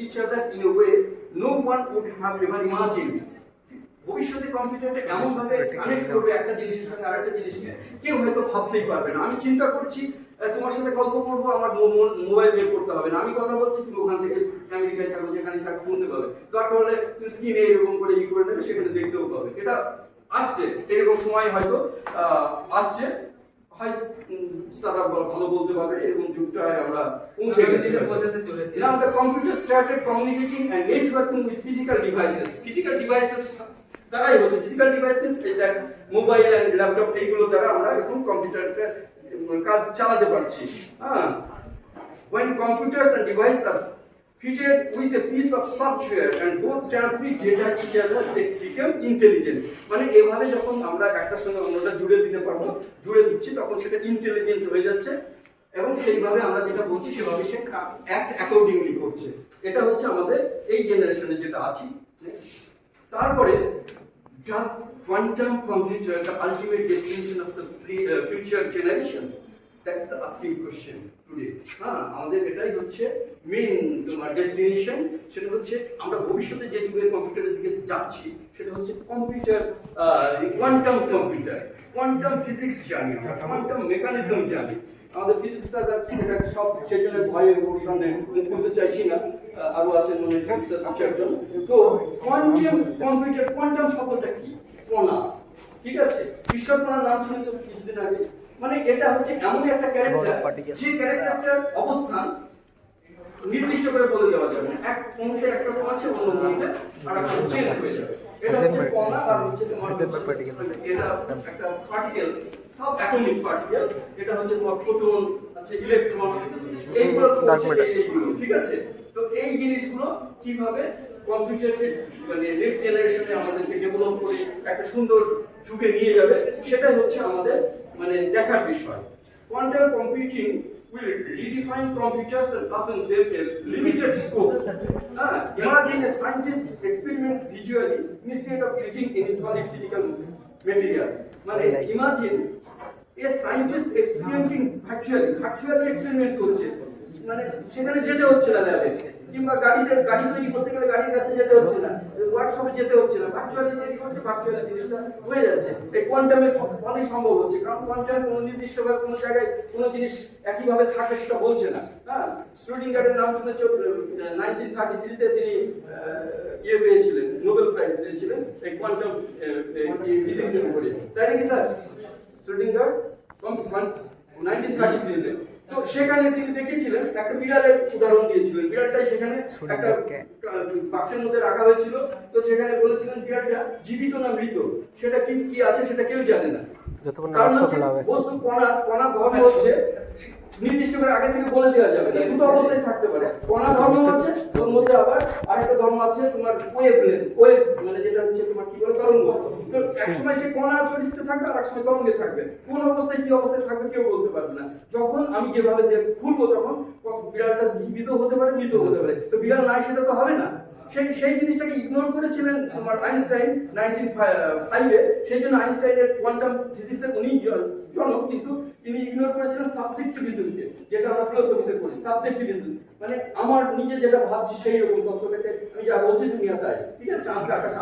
each other in a way no one would have ever imagined. ভবিষ্যতে কম্পিউটারটা এমন ভাবে কানেক্ট করবে একটা জিনিসের সঙ্গে আরেকটা জিনিসকে কেউ হয়তো ভাবতেই পারবে না। আমি চিন্তা করছি তোমার সাথে গল্প করবো, আমার মোবাইল বের করতে হবে না, আমি কথা বলছি, তুমি ওখান থেকে আমেরিকায় থাকো, যেখানে থাকো শুনতে পাবে। দরকার হলে তুমি স্ক্রিনে এরকম করে করে নেবে, সেখানে দেখতেও পাবে। এটা আসছে, এরকম সময় হয়তো আসছে, হয় তারা ভালো বলতে পারবে, এরকম যুগটায় আমরা পৌঁছে গেছি। Now the computer started communicating and networking with physical devices. Physical devices দ্বারাই হচ্ছে, physical devices এই দেখ মোবাইল এন্ড ল্যাপটপ, এইগুলো দ্বারা আমরা এখন কম্পিউটারটা কাজ চালাতে পারছি। হ্যাঁ, when computers and devices are fitted with a piece of software and both transmit data each other, they become intelligent. মানে এভাবে যখন আমরা একটার সঙ্গে অন্যটা জুড়ে দিতে পারবো, জুড়ে দিচ্ছি, তখন সেটা ইন্টেলিজেন্ট হয়ে যাচ্ছে এবং সেইভাবে আমরা যেটা বলছি সেভাবে সে অ্যাক্ট অ্যাকর্ডিংলি করছে। এটা হচ্ছে আমাদের এই জেনারেশনে যেটা আছি। তারপরে does quantum computer the ultimate destination of the future generation? That's the asking question today. হ্যাঁ, আমাদের এটাই হচ্ছে মেইন তোমার ডেস্টিনেশন। সেটা হচ্ছে আমরা ভবিষ্যতে যে যুগে কম্পিউটারের দিকে যাচ্ছি, সেটা হচ্ছে computer, quantum computer, quantum physics জানি, কোয়ান্টাম মেকানিজম জানি। আমাদের ফিজিক্সটা এটা সব সেজন্য ভয়ে ওর সামনে বলতে চাইছি না, আরো আছে মনে ফিজিক্সের চারজন। তো কোয়ান্টাম কম্পিউটার, কোয়ান্টাম শব্দটা কি? কণা, ঠিক আছে? বিশ্বকণার নাম শুনেছো কিছুদিন আগে। মানে এটা হচ্ছে এমন একটা ক্যারেক্টার, যে ক্যারেক্টারটার অবস্থান নির্দিষ্ট করে বলে দেওয়া যাবে না। এক মুহূর্তে একটা রকম আছে, অন্য মুহূর্তে আরেকটা চেঞ্জ হয়ে যাবে। এটা হচ্ছে কণা, আর হচ্ছে তোমার এটা একটা পার্টিকেল, সব অ্যাটমিক পার্টিকেল। এটা হচ্ছে তোমার প্রোটন আছে, ইলেকট্রন, এইগুলো এইগুলো, ঠিক আছে? তো এই জিনিসগুলো কিভাবে কম্পিউটারকে মানে নেক্সট জেনারেশনে আমাদেরকে ডেভেলপ করে একটা সুন্দর যুগে নিয়ে যাবে, সেটাই হচ্ছে আমাদের মানে দেখার বিষয়। Quantum computing will redefine computers and open them a limited scope. Imagine a scientist experiment visually instead of using any solid physical materials. মানে imagine a scientist experimenting virtually experiment করছে, মানে সেখানে যেতে হচ্ছে না ল্যাবে, কিংবা গাড়ি তৈরি করতে গেলে গাড়ির কাছে যেতে হচ্ছে না, ওয়ার্কশপে যেতে হচ্ছে না, ভার্চুয়ালি তৈরি করছে, ভার্চুয়ালি জিনিসটা হয়ে যাচ্ছে। এই কোয়ান্টামের ফলেই সম্ভব হচ্ছে, কারণ কোয়ান্টাম কোনো নির্দিষ্টভাবে কোনো জায়গায় কোনো জিনিস একইভাবে থাকে সেটা বলছে না। হ্যাঁ, শ্রোডিঙ্গারের নাম শুনেছ, 1933-তে তিনি ইয়ে পেয়েছিলেন, নোবেল প্রাইজ পেয়েছিলেন এই কোয়ান্টাম ফিজিক্সের উপরে, তাই নাকি স্যার? শ্রোডিঙ্গার 1933-তে। তো সেখানে তিনি দেখেছিলেন, একটা বিড়ালের উদাহরণ দিয়েছিলেন। বিড়ালটাই সেখানে একটা বাক্সের মধ্যে রাখা হয়েছিল। তো সেখানে বলেছিলেন বিড়ালটা জীবিত না মৃত, সেটা কি আছে সেটা কেউ জানে না। কারণ হচ্ছে বস্তু কণা ধর্ম হচ্ছে নির্দিষ্ট করে আগে থেকে বলে দেওয়া যাবে না, দুটো অবস্থায় থাকতে পারে। কণা ধর্ম আছে, ওর মধ্যে আবার আরেকটা ধর্ম আছে তোমার ওয়েভ মানে যেটা হচ্ছে তোমার কি বলে তরঙ্গ। তো একসময় সে কণা চরিত্রে থাকবে, আর একসময় তরঙ্গে থাকবে। কোন অবস্থায় কি অবস্থায় থাকবে কেউ বলতে পারবে না। যখন আমি যেভাবে খুলবো, তখন বিড়ালটা জীবিত হতে পারে, মৃত হতে পারে। তো বিড়াল নাই সেটা তো হবে না। সেই জিনিসটাকে ইগনোর করেছিলেন তোমার আইনস্টাইন 1905-এ। সেই জন্য আইনস্টাইনের কোয়ান্টাম ফিজিক্সের উনি জনক, কিন্তু তিনি ইগনোর করেছিলেন সাবজেক্টিভিজমকে, যেটা আমরা ফিলোসফিতে করি। সাবজেক্টিভিজম মানে আমার নিজে যেটা ভাবছি সেই রকম তত্ত্বটাকে আমি যা বলছি দুনিয়া তাই, ঠিক আছে? চাঁদটা আকাশ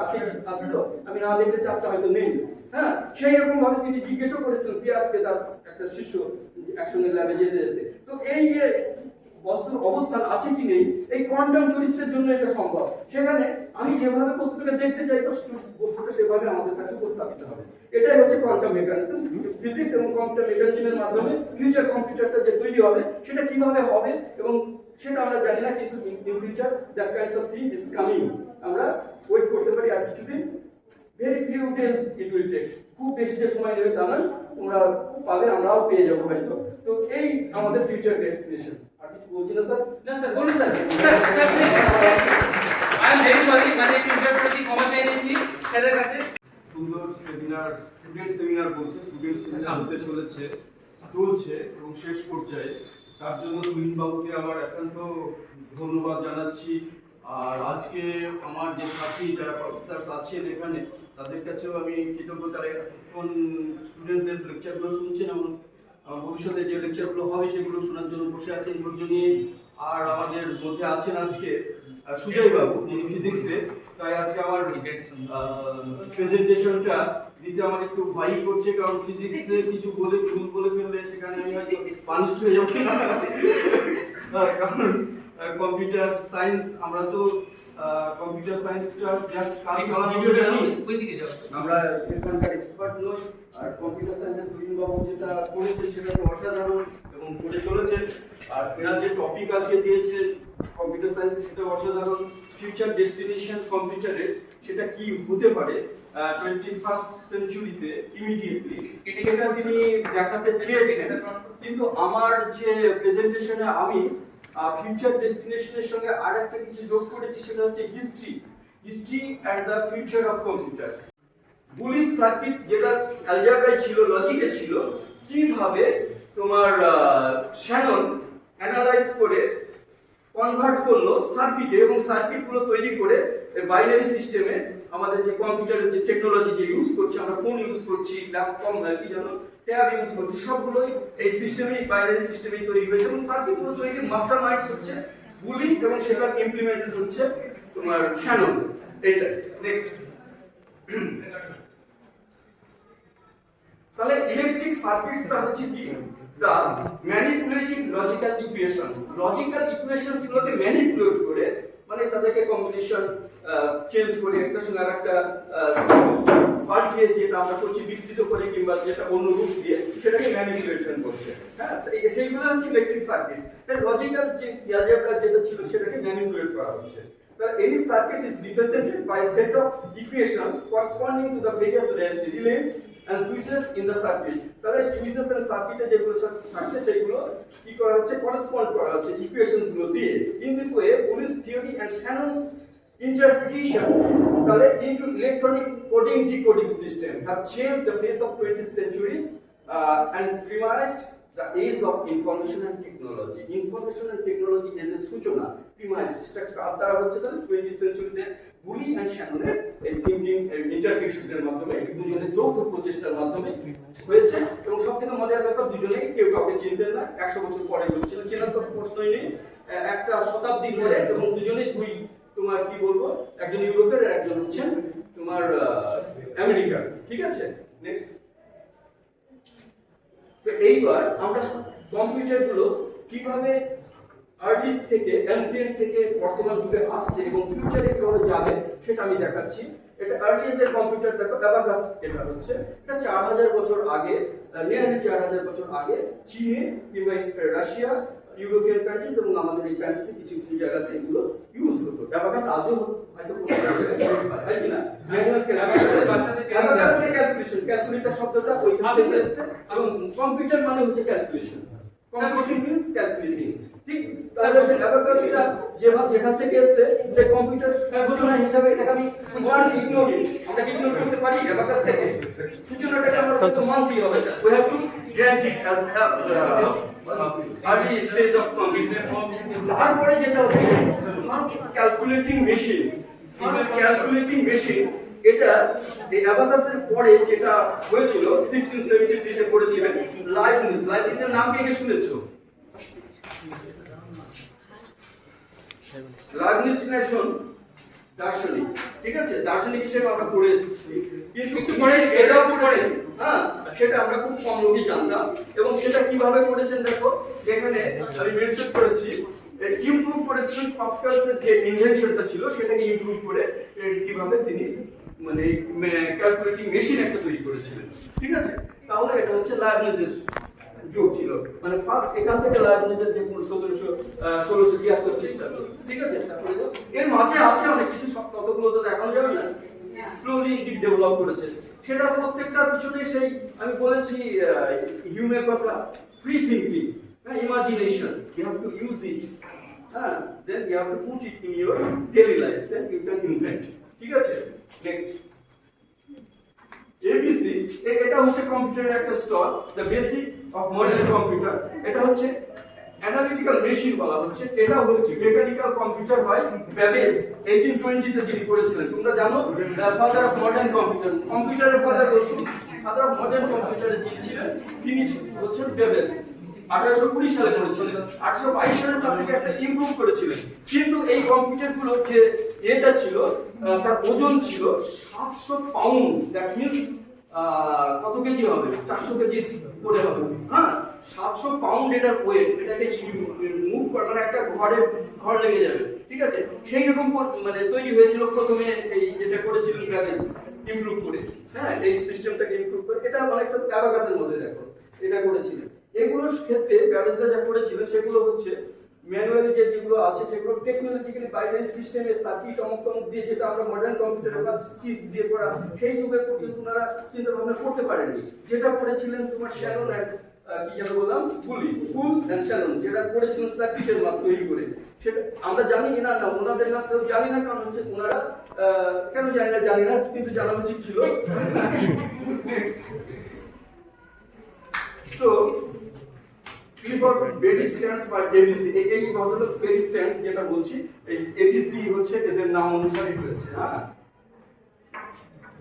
আছে তো, আমি না দেখলে চাঁদটা হয়তো নেই। হ্যাঁ, সেই রকম ভাবে তিনি জিজ্ঞেসও করেছিলেন পিয়াসকে, তার একটা শিষ্য, একসঙ্গে ল্যাবে যেতে। তো এই যে বস্তুর অবস্থান আছে কি নেই, এই কোয়ান্টাম চরিত্রের জন্য এটা সম্ভব। সেখানে আমি যেভাবে বস্তুটাকে দেখতে চাই, বস্তুটা সেভাবে আমাদের কাছে উপস্থাপিত হবে। এটাই হচ্ছে কোয়ান্টাম মেকানিজম। ফিজিক্স এবং কোয়ান্টাম মেকানিজমের মাধ্যমে ফিউচার কম্পিউটারটা যে তৈরি হবে, সেটা কিভাবে হবে এবং সেটা আমরা জানি না, কিন্তু in future that kinds of thing is coming. আমরা ওয়েট করতে পারি আর কিছুদিন, very few days it will take. খুব বেশি যে সময় নেবে তা নয়, তোমরা পাবে, আমরাও পেয়ে যাবো হয়তো। তো এই আমাদের ফিউচার ডেস্টিনেশন। আর কিছু বলছি না স্যার? না স্যার, বলুন sir. I am very sorry, মানে ফিউচার প্রতি ক্ষমা চেয়ে নিচ্ছি স্যারের কাছে। সুন্দর সেমিনার, স্টুডেন্ট সেমিনার বলছে, স্টুডেন্ট সেমিনার হতে চলছে এবং শেষ পর্যায়ে। তার জন্য তুহিন বাবুকে আমার একান্ত ধন্যবাদ জানাচ্ছি। আর আজকে আমার যে সাথী যারা প্রফেসর আছেন এখানে, তাদের কাছেও আমি কৃতজ্ঞ। তারা এখন স্টুডেন্টদের লেকচারগুলো শুনছেন এবং ভবিষ্যতে যে লেকচারগুলো হবে সেগুলো শোনার জন্য বসে আছেন ধৈর্য নিয়ে। আর আমাদের মধ্যে আছেন আজকে সুজয় বাবু, যিনি ফিজিক্সে, তাই আজকে আমার প্রেজেন্টেশনটা দিতে আমার একটু ভয় করছে, কারণ ফিজিক্সে কিছু ভুল বলে ফেললে সেখানে আমি হয়তো পানিশড হয়ে যাবো। কারণ কম্পিউটার সায়েন্স, আমরা তো কম্পিউটার সায়েন্সটা জাস্ট কাজ আমরা সেখানকার এক্সপার্ট নই। আর কম্পিউটার সায়েন্সের দুদিন বাবু যেটা করেছে সেটা তো অসাধারণ এবং করে চলেছে। আর এরা যে টপিক আজকে দিয়েছে কম্পিউটার সায়েন্সে সেটা অসাধারণ। ফিউচার ডেস্টিনেশন কম্পিউটারের সেটা কি হতে পারে 21st সেঞ্চুরিতে ইমিডিয়েটলি, সেটা তিনি দেখাতে চেয়েছেন। কিন্তু আমার যে প্রেজেন্টেশনে আমি ফিউচার ডেস্টিনেশনের সঙ্গে আরেকটা কিছু যোগ করেছি, সেটা হচ্ছে history and the future of computers. Bullish circuit যেটা অ্যালজেব্রায় ছিল, লজিকে ছিল, কিভাবে তোমার শ্যানন অ্যানালাইজ করে কনভার্ট করলো সার্কিটে, এবং সার্কিটগুলো তৈরি করে বাইনারি সিস্টেমে আমাদের যে কম্পিউটারের যে টেকনোলজি যে ইউজ করছি, আমরা ফোন ইউজ করছি, ল্যাপটপ কি জানো, ট্যাব ইউজ করছি, সবগুলোই এই সিস্টেমেই, বাইনারি সিস্টেমেই তৈরি হয়েছে। এবং সার্কিটগুলো তৈরির মাস্টার মাইন্ডস হচ্ছে বুলি, এবং সেটার ইমপ্লিমেন্টেড হচ্ছে তোমার শ্যানন। এইটা নেক্সট। তাহলে ইলেকট্রিক সার্কিটসটা হচ্ছে কি, the manipulating logical equations. Logical equations গুলোকে ম্যানিপুলেট করে, মানে তাদেরকে কম্বিনেশন চেঞ্জ করে একটা সঙ্গে আরেকটা পাল্টিয়ে, যেটা আমরা করছি বিস্তৃত করে কিংবা যেটা অন্য রূপ দিয়ে, সেটাকে ম্যানিপুলেশন করছে। হ্যাঁ, সেইগুলো হচ্ছে ইলেকট্রিক সার্কিট। লজিক্যাল যে অ্যালজেব্রা যেটা ছিল সেটাকে ম্যানিপুলেট করা হচ্ছে। Any circuit is represented by a set of equations corresponding to the various relays and switches in the circuit. তাহলে সুইচেস এন্ড সার্কিটে যেগুলো থাকছে সেগুলো কি করা হচ্ছে, করেসপন্ড করা হচ্ছে ইকুয়েশনস গুলো দিয়ে। In this way Boolean theory and Shannon's interpretation তাহলে into electronic coding decoding system have changed the face of 20th century and premised the age of information and technology. Information and technology is a সূচনা, premised সেটা কার দ্বারা হচ্ছে, তাহলে 20th centuryতে bully and শ্যাননের এই thinking ইন্টারপ্রিটেশনের মাধ্যমে, দুজনের যৌথ প্রচেষ্টার মাধ্যমে হয়েছে। এবং সবথেকে মজার ব্যাপার, দুজনেই কেউ কাউকে চিনতেন না, 100 বছর পরে বলছিল, চেনার তো প্রশ্নই নেই, একটা শতাব্দী পরে, এবং দুজনেই দুই তোমার কি বলবো, একজন ইউরোপের আর একজন হচ্ছেন তোমার আমেরিকার। ঠিক আছে, নেক্সট। তো এইবার আমরা কম্পিউটার গুলো কিভাবে আর্লি থেকে, অ্যানসিয়েন্ট থেকে বর্তমান যুগে আসছে এবং ফিউচারে কিভাবে যাবে সেটা আমি দেখাচ্ছি। এটা আর্লি এজের কম্পিউটার দেখো, অ্যাবাকাস এটা হচ্ছে, এটা 4000 বছর আগে, নিয়ারলি 4000 বছর আগে চীনে কিংবা রাশিয়া, ইউরোপিয়ান কান্ট্রিজ এবং আমাদের এই কান্ট্রিতে কিছু কিছু জায়গাতে এগুলো ইউজ হতো। অ্যাবাকাস আজও হয়তো কোনো জায়গায় ইউজ হয়, তাই না? ম্যানুয়াল ক্যালকুলেশন, ক্যালকুলেটর শব্দটা ওই থেকে এসেছে, এবং কম্পিউটার মানে হচ্ছে ক্যালকুলেশন। Computing means calculating. ঠিক, তাহলে সেই অ্যাবাকাসটা যেখান থেকে এসেছে, যে কম্পিউটার সূচনা হিসাবে এটাকে আমি ইগনোর, আমরা ইগনোর করতে পারি অ্যাবাকাসটাকে, সূচনাটাকে আমরা তো মানতেই হবে। We have to grant it as early stage of computer. তারপরে যেটা হচ্ছে first calculating machine. Calculating machine এটা এই অ্যাবাকাসের পরে যেটা হয়েছিল 1673 তে করেছিলেন লাইবনিজ। লাইবনিজের নাম কি আগে শুনেছো? লাইবনিজ একজন দার্শনিক, ঠিক আছে, দার্শনিক হিসেবে আমরা পড়ে এসেছি, কিন্তু পরে এটাও পড়েছেন, হ্যাঁ, সেটা আমরা খুব কম লোকই জানতাম। এবং সেটা কিভাবে করেছেন দেখো, এখানে আমি মেনশন করেছি, ইমপ্রুভ করেছিলেন পাস্কালসের যে ইনভেনশনটা ছিল সেটাকে ইমপ্রুভ করে কিভাবে তিনি মানে ক্যালকুলেটিং মেশিন একটা তৈরি করেছিলেন। ঠিক আছে, তাহলে এটা হচ্ছে লাইবনিজের যুগ ছিল, মানে ফার্স্ট এখান থেকে লাইবনিজের যে 1673 চেষ্টা করলো। ঠিক আছে, তারপরে এর মাঝে আছে অনেক কিছু, সব ততগুলো তো দেখানো যাবে না, স্লোলি ডেভেলপ করেছে। সেটা প্রত্যেকটার পিছনে সেই আমি বলেছি হিউমের কথা, free thinking, imagination, you have to use it, হ্যাঁ, then you have to put it in your daily life, then you can invent. ঠিক আছে, নেক্সট। এবিসি, এটা হচ্ছে কম্পিউটারের একটা স্তর, the basic of modern computer. এটা হচ্ছে অ্যানালিটিক্যাল মেশিন বলা হচ্ছে। এটা হচ্ছে মেকানিক্যাল কম্পিউটার বাই ব্যাবেজ, 1820 তে যিনি করেছিলেন। তোমরা জানো ফাদার অফ মডার্ন কম্পিউটার, কম্পিউটারের ফাদার বলছি ফাদার অফ মডার্ন কম্পিউটারের যিনি ছিলেন তিনি হচ্ছেন বেবেজ। 1820 সালে করেছিলেন। 1822 সালের পর থেকে একটা ইমপ্রুভ করেছিলেন, কিন্তু এই কম্পিউটারগুলো যে এটা ছিল তার ওজন ছিল 700 পাউন্ড। দ্যাট মিন্স কত কেজি হবে? 400 কেজি করে হবে। হ্যাঁ, 700 পাউন্ড এটার ওয়েট। এটাকে মুভ করা মানে একটা ঘর লেগে যাবে, ঠিক আছে? সেই রকম মানে তৈরি হয়েছিল প্রথমে এই যেটা করেছিলেন বেবেজ, ইমপ্রুভ করে। হ্যাঁ, এই সিস্টেমটাকে ইমপ্রুভ করে। এটা অনেকটা অ্যাবাকাসের মধ্যে দেখো এটা করেছিলেন। এগুলোর ক্ষেত্রে ব্যবস্থা যা করেছিলেন সেগুলো হচ্ছে ম্যানুয়ালি যেগুলো আছে সেগুলো টেকনোলজিক্যালি বাইনারি সিস্টেমের সার্কিট অমুক দিয়ে, যেটা আমরা মডার্ন কম্পিউটারের কাছে চিপ দিয়ে করা, সেই যুগের পর্যন্ত ওনারা চিন্তা ভাবনা করতে পারেননি। যেটা করেছিলেন তোমার শ্যানন এন্ড কি যেন বললাম, কুল এন্ড শ্যানন, যেটা করেছিলেন সার্কিটের মাপ তৈরি করে, সেটা আমরা জানি না, ওনাদের নাম কেউ জানি না, কারণ হচ্ছে ওনারা কেন জানি না, কিন্তু জানা উচিত ছিল। তো ক্লিফোর্ড বেরি স্ট্যান্ডস বা এবিসি, এই ভদ্রলোক বেরি স্ট্যান্ডস যেটা বলছি, এই এবিসি হচ্ছে এদের নাম অনুসারে হয়েছে। হ্যাঁ,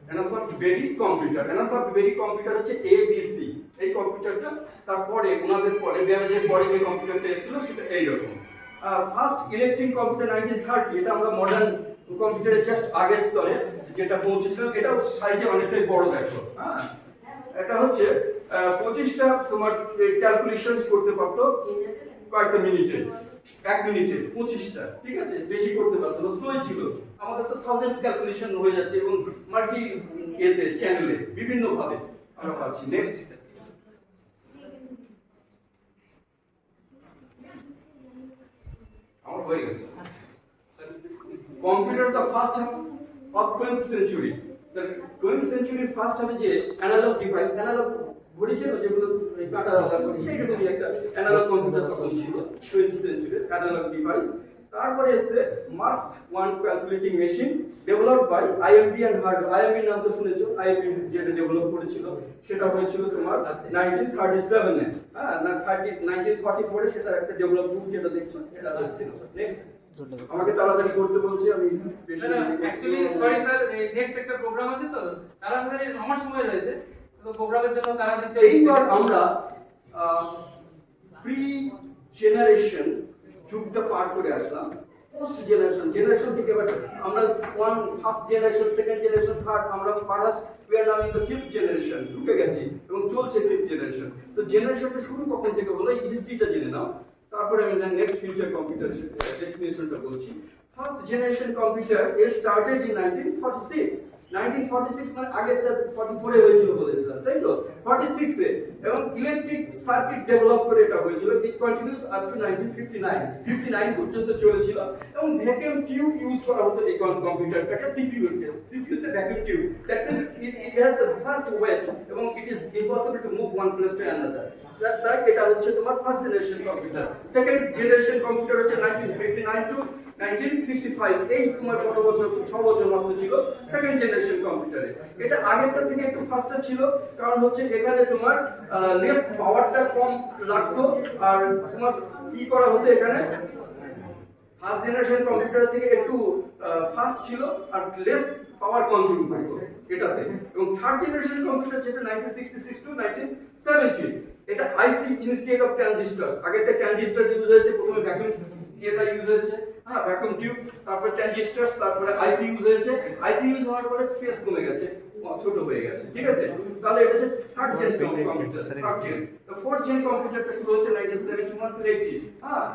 অ্যানাসফট বেরি কম্পিউটার, অ্যানাসফট বেরি কম্পিউটার হচ্ছে এবিসি। এই কম্পিউটারটা তারপরে ওনাদের পরে বেবেজের পরে যে কম্পিউটারটা এসেছিল সেটা এইরকম। ফার্স্ট ইলেকট্রিক কম্পিউটার 1930, এটা আমরা মডার্ন কম্পিউটারের জাস্ট আগের স্তরে যেটা পৌঁছেছিলাম। এটা সাইজে অনেকটাই বড় দেখো। হ্যাঁ, এটা হচ্ছে 25টা তোমার ক্যালকুলেশনস করতে পারতো কয়েকটা মিনিটে, 1 মিনিটে 25টা, ঠিক আছে? বেশি করতে পারতো না, স্লোই ছিল। আমাদের তো থাউজেন্ডস ক্যালকুলেশন হয়ে যাচ্ছে এবং মাল্টি চ্যানেলে বিভিন্ন ভাবে আমরা পাচ্ছি। নেক্সট, আমার হয়ে গেছে। Computer the first half of 20th century, the 20th century first হাফে যে অ্যানালগ ডিভাইস, অ্যানালগ ঘড়ি ছিল যেগুলো কাটা লাগা ঘড়ি, সেইরকমই একটা অ্যানালগ কম্পিউটার তখন ছিল 20th century অ্যানালগ ডিভাইস। তারপরে এসে mark 1 calculating machine developed by IMB and hard. IMB নাম তো শুনেছো, আইএমবি যেটা ডেভেলপ করেছিল সেটা হয়েছিল তোমার 1937 এ। হ্যাঁ, না 1944 এ সেটা একটা ডেভেলপ গ্রুপ যেটা দেখছো এটা হয়েছিল। নেক্সট, আমাকে তাড়াতাড়ি করতে বলছি, আমি অ্যাকচুয়ালি সরি স্যার, নেক্সট একটা প্রোগ্রাম আছে তো তাড়াতাড়ি আমার সময় রয়েছে, তো প্রোগ্রামের জন্য তারা দিচ্ছে। এইবার আমরা প্রি জেনারেশন যুগটা পার করে আসলাম। পোস্ট জেনারেশন থেকে এবার আমরা first generation, second generation, third, আমরা perhaps we are now in the fifth generation ঢুকে গেছি এবং চলছে ফিফথ জেনারেশন। তো জেনারেশনটা শুরু কখন থেকে হলো এই হিস্ট্রিটা জেনে নাও, তারপরে আমি নেক্সট ফিউচার কম্পিউটার ডেস্টিনেশনটা বলছি। First generation computer started in 1946। 1946 মানে আগেরটা 44 এ হয়েছিল বলেছিলাম, তাই তো? 46 এ, এবং ইলেকট্রিক সার্কিট ডেভেলপ করে এটা হয়েছিল। ইট কন্টিনিউস আপ টু 1959 59 পর্যন্ত চলেছিল এবং ভ্যাকুয়াম টিউব ইউজ করা হতো এই কম্পিউটারটাকে, সিপিইউ তে vacuum tube. That means it has a fast weight এবং it is impossible to move one place to another. তাই এটা হচ্ছে তোমার first generation computer. Second generation computer হচ্ছে 1959 টু 1965। এই তোমার কত বছর? 6 বছর মাত্র ছিল সেকেন্ড জেনারেশন কম্পিউটারে। এটা আগেরটা থেকে একটু ফাস্টার ছিল, কারণ হচ্ছে এখানে তোমার লেস পাওয়ারটা কম লাগতো। আর তোমার কি করা হতো এখানে, ফার্স্ট জেনারেশন কম্পিউটার থেকে একটু ফাস্ট ছিল আর লেস পাওয়ার কনজিউম করতো এটাতে। এবং থার্ড জেনারেশন কম্পিউটার যেটা 1966 টু 1970, এটা আইসি ইনস্টেড অফ ট্রানজিস্টরস। আগেরটা ট্রানজিস্টর ইউজ হয়েছে, প্রথমে ভ্যাকুয়াম এটা ইউজ হয়েছে, হ্যাঁ ভ্যাকুয়াম টিউব, তারপরে ট্রানজিস্টরস, তারপরে আইসি ইউজ হয়েছে। আইসি ইউজ হওয়ার পরে স্পেস কমে গেছে, ছোট হয়ে গেছে, ঠিক আছে? তাহলে এটা যে third gen computer. Third gen, তো ফোর্থ জেন কম্পিউটারটা শুরু হচ্ছে 1971 টু 80। হ্যাঁ,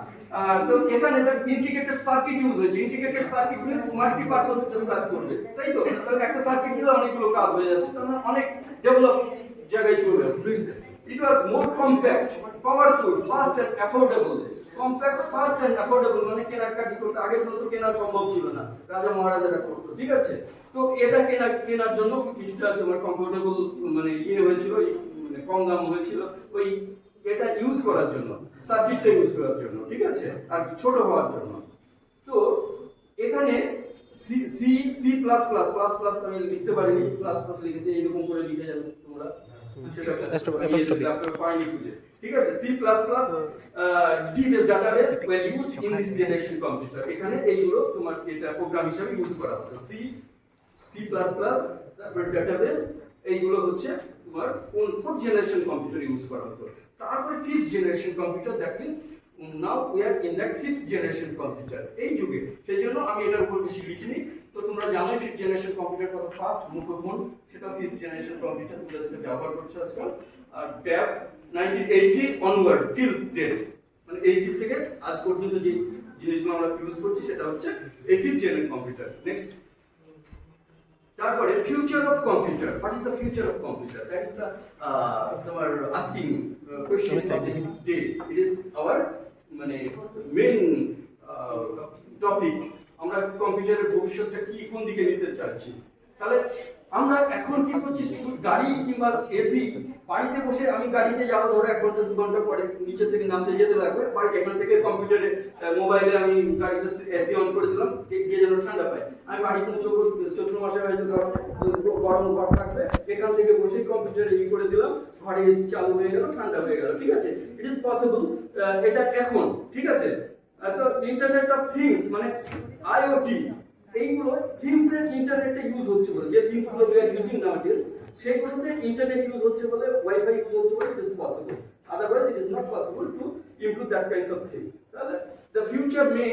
তো এখানে ইন্টিগ্রেটেড সার্কিট ইউজ হয়েছে। ইন্টিগ্রেটেড সার্কিট মিন্স মাল্টিপারপাস এটা সার্চ করবে, তাই তো? তাহলে একটা সার্কিট দিলে অনেকগুলো কাজ হয়ে যাচ্ছে, তার মানে অনেক ডেভেলপ জায়গায় চলে আসছে। It was more compact, powerful, fast and affordable. Compact, fast and affordable মানে কেনাকাটি করতে আগেগুলো তো কেনা সম্ভব ছিল না, রাজা মহারাজারা করতো, ঠিক আছে? তো এটা কেনার জন্য কিছুটা তোমার কমফোর্টেবল মানে হয়েছিল, মানে কম দাম হয়েছিল ওই এটা ইউজ করার জন্য, সার্কিটটা ইউজ করার জন্য, ঠিক আছে? আর ছোট হওয়ার জন্য। তো এখানে C C plus plus plus plus আমি লিখতে পারিনি, প্লাস প্লাস লিখেছি, এইরকম করে লিখে যাবে তোমরা, ঠিক আছে? C plus plus dBase database were used in this generation computer. এখানে এইগুলো তোমার এটা প্রোগ্রাম হিসেবে ইউজ করা হতো। সি প্লাস প্লাস, তারপর ডাটাবেস, এইগুলো হচ্ছে তোমার ফোর্থ জেনারেশন কম্পিউটার ইউজ করা হতো। তারপরে fifth generation computer, that means now we are in that fifth generation computer এই যুগে। সেই জন্য আমি এটার উপর বেশি লিখিনি। তো তোমরা জানোই ফিফথ জেনারেশন কম্পিউটার কত ফাস্ট মুঠোফোন, সেটা ফিফথ জেনারেশন কম্পিউটার তোমরা যেটা ব্যবহার করছো আজকাল। আর ট্যাব 1980 অনওয়ার্ড টিল ডেট, মানে 80 থেকে আজ পর্যন্ত যে জিনিসগুলো আমরা ইউজ করছি সেটা হচ্ছে এই ফিফথ জেনারেশন কম্পিউটার। নেক্সট, তারপরে future of computer. What is the future of computer? That is the তোমার asking question of this day. It is our মানে মেইন টপিক। আমরা কম্পিউটারের ভবিষ্যৎটা কি, কোন দিকে নিতে চাচ্ছি। তাহলে আমরা এখন কি করছি, গাড়ি কিংবা এসি, বাড়িতে বসে আমি গাড়িতে যাবো, ধরো 1 ঘন্টা 2 ঘন্টা পরে নিচে থেকে নামতে যেতে লাগবে, বাড়ি এখান থেকে কম্পিউটারে মোবাইলে আমি গাড়িতে এসি অন করে দিলাম, গিয়ে যেন ঠান্ডা পাই। আমি বাড়ি পৌঁছবো, চৈত্র মাসে হয়তো গরম ঘর থাকবে, এখান থেকে বসে কম্পিউটারে ই করে দিলাম, ঘরে এসি চালু হয়ে গেল, ঠান্ডা হয়ে গেল। ঠিক আছে, ইট ইজ পসিবল। এটা এখন ঠিক আছে। তো ইন্টারনেট অফ থিংস মানে আইওটি, এইগুলো থিংস এর ইন্টারনেটে ইউজ হচ্ছে বলে, যে থিংস গুলো উই আর ইউজিং নাওয়াডেজ সেইগুলোতে ইন্টারনেট ইউজ হচ্ছে বলে, ওয়াইফাই ইউজ হচ্ছে বলে it is possible. Otherwise it is not possible to improve that kinds of thing. তাহলে দ্য ফিউচার মে